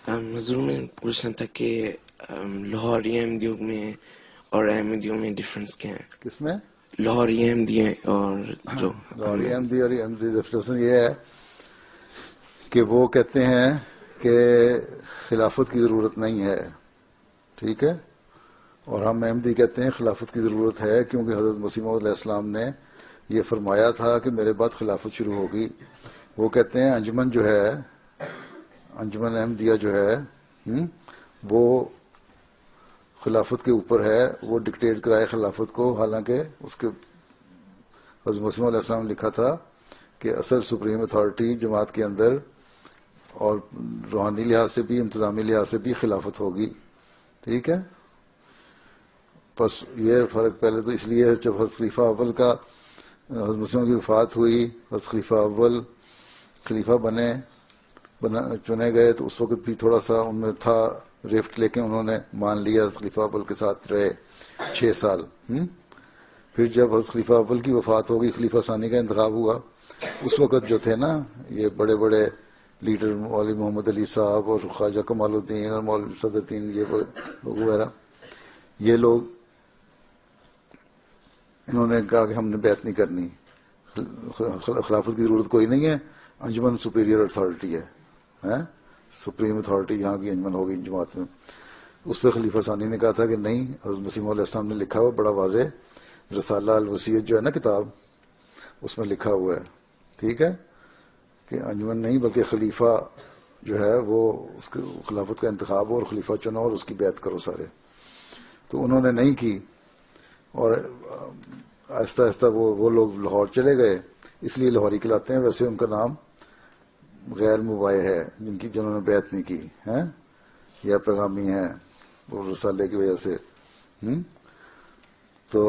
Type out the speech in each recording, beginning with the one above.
حضور میں پوچھنا تھا کہ لاہوری احمدیوں میں اور احمدیوں میں ڈفرینس کیا ہے؟ کس میں؟ لاہوری احمدی اور جو لاہوری احمدی اور احمدی ڈفرینس یہ ہے کہ وہ کہتے ہیں کہ خلافت کی ضرورت نہیں ہے، ٹھیک ہے، اور ہم احمدی کہتے ہیں خلافت کی ضرورت ہے، کیونکہ حضرت مسیح موعود علیہ السلام نے یہ فرمایا تھا کہ میرے بعد خلافت شروع ہوگی۔ وہ کہتے ہیں انجمن جو ہے، انجمن احمدیہ جو ہے وہ خلافت کے اوپر ہے، وہ ڈکٹیٹ کرائے خلافت کو، حالانکہ اس کے حضرت مسیح موعود علیہ السلام نے لکھا تھا کہ اصل سپریم اتھارٹی جماعت کے اندر اور روحانی لحاظ سے بھی انتظامی لحاظ سے بھی خلافت ہوگی، ٹھیک ہے۔ بس یہ فرق پہلے تو اس لیے جب حضرت خلیفہ اول کا حضرت مسلم کی وفات ہوئی، حضرت خلیفہ اول خلیفہ چنے گئے، تو اس وقت بھی تھوڑا سا ان میں تھا رفٹ، لیکن انہوں نے مان لیا، حضرت خلیفہ اول کے ساتھ رہے 6 سال۔ پھر جب حضرت خلیفہ اول کی وفات ہوگی، خلیفہ ثانی کا انتخاب ہوا، اس وقت جو تھے نا یہ بڑے بڑے لیڈر، مولوی محمد علی صاحب اور خواجہ کمال الدین اور مولوی صدر الدین، یہ لوگ وغیرہ، یہ لوگ انہوں نے کہا کہ ہم نے بیعت نہیں کرنی، خلافت کی ضرورت کوئی نہیں ہے، انجمن سپیریئر اتھارٹی ہے، سپریم اتھارٹی یہاں کی انجمن ہوگی جماعت میں۔ اس پہ خلیفہ ثانی نے کہا تھا کہ نہیں، حضرت مسیح موعود علیہ السلام نے لکھا ہوا بڑا واضح، رسالہ الوصیت جو ہے نا کتاب، اس میں لکھا ہوا ہے، ٹھیک ہے، کہ انجمن نہیں بلکہ خلیفہ جو ہے وہ اس کے خلافت کا انتخاب ہو اور خلیفہ چنو اور اس کی بیعت کرو سارے۔ تو انہوں نے نہیں کی، اور آہستہ آہستہ وہ لوگ لاہور چلے گئے، اس لیے لاہوری کہلاتے ہیں، ویسے ان کا نام غیر مباح ہے، جنہوں نے بیعت نہیں کی ہیں یا پیغامی ہیں وہ رسالے کی وجہ سے۔ تو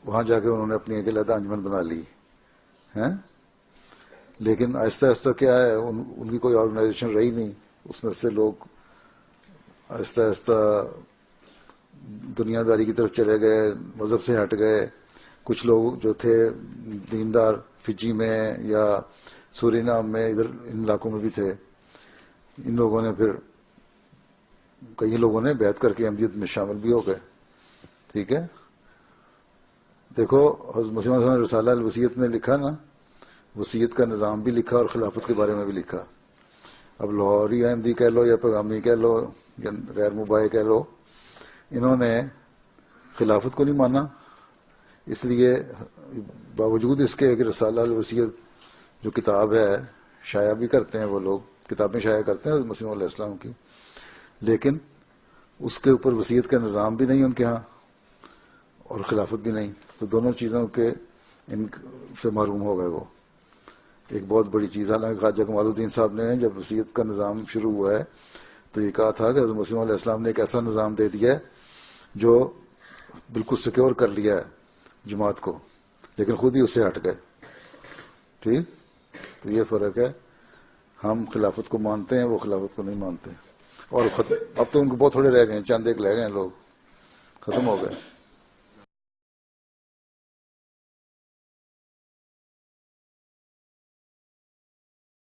وہاں جا کے انہوں نے اپنی ایک علیحدہ انجمن بنا لی ہیں، لیکن آہستہ آہستہ کیا ہے، ان کی کوئی آرگنائزیشن رہی نہیں، اس میں سے لوگ آہستہ آہستہ دنیا داری کی طرف چلے گئے، مذہب سے ہٹ گئے۔ کچھ لوگ جو تھے دیندار فجی میں یا سورینام میں، ادھر ان علاقوں میں بھی تھے، ان لوگوں نے پھر کئی لوگوں نے بیعت کر کے احمدیت میں شامل بھی ہو گئے، ٹھیک ہے۔ دیکھو حضرت مسیح موعود نے رسالہ الوصیت میں لکھا نا، وصیت کا نظام بھی لکھا اور خلافت کے بارے میں بھی لکھا۔ اب لاہوری احمدی کہہ لو یا پیغامی کہہ لو یا غیر مباح کہہ لو، انہوں نے خلافت کو نہیں مانا، اس لیے باوجود اس کے کہ رسالہ الوصیت جو کتاب ہے شائع بھی کرتے ہیں، وہ لوگ کتابیں شائع کرتے ہیں حضرت مسیح علیہ السلام کی، لیکن اس کے اوپر وصیت کا نظام بھی نہیں ان کے ہاں اور خلافت بھی نہیں، تو دونوں چیزوں کے ان سے محروم ہو گئے۔ وہ ایک بہت بڑی چیز، حالانکہ خواجہ کمال الدین صاحب نے جب وصیت کا نظام شروع ہوا ہے تو یہ کہا تھا کہ حضرت مسیح علیہ السلام نے ایک ایسا نظام دے دیا ہے جو بالکل سیکیور کر لیا ہے جماعت کو، لیکن خود ہی اس سے ہٹ گئے، ٹھیک۔ تو یہ فرق ہے، ہم خلافت کو مانتے ہیں، وہ خلافت کو نہیں مانتے، اور اب تو ان کو بہت تھوڑے رہ گئے ہیں، چند ایک رہ گئے ہیں لوگ، ختم ہو گئے۔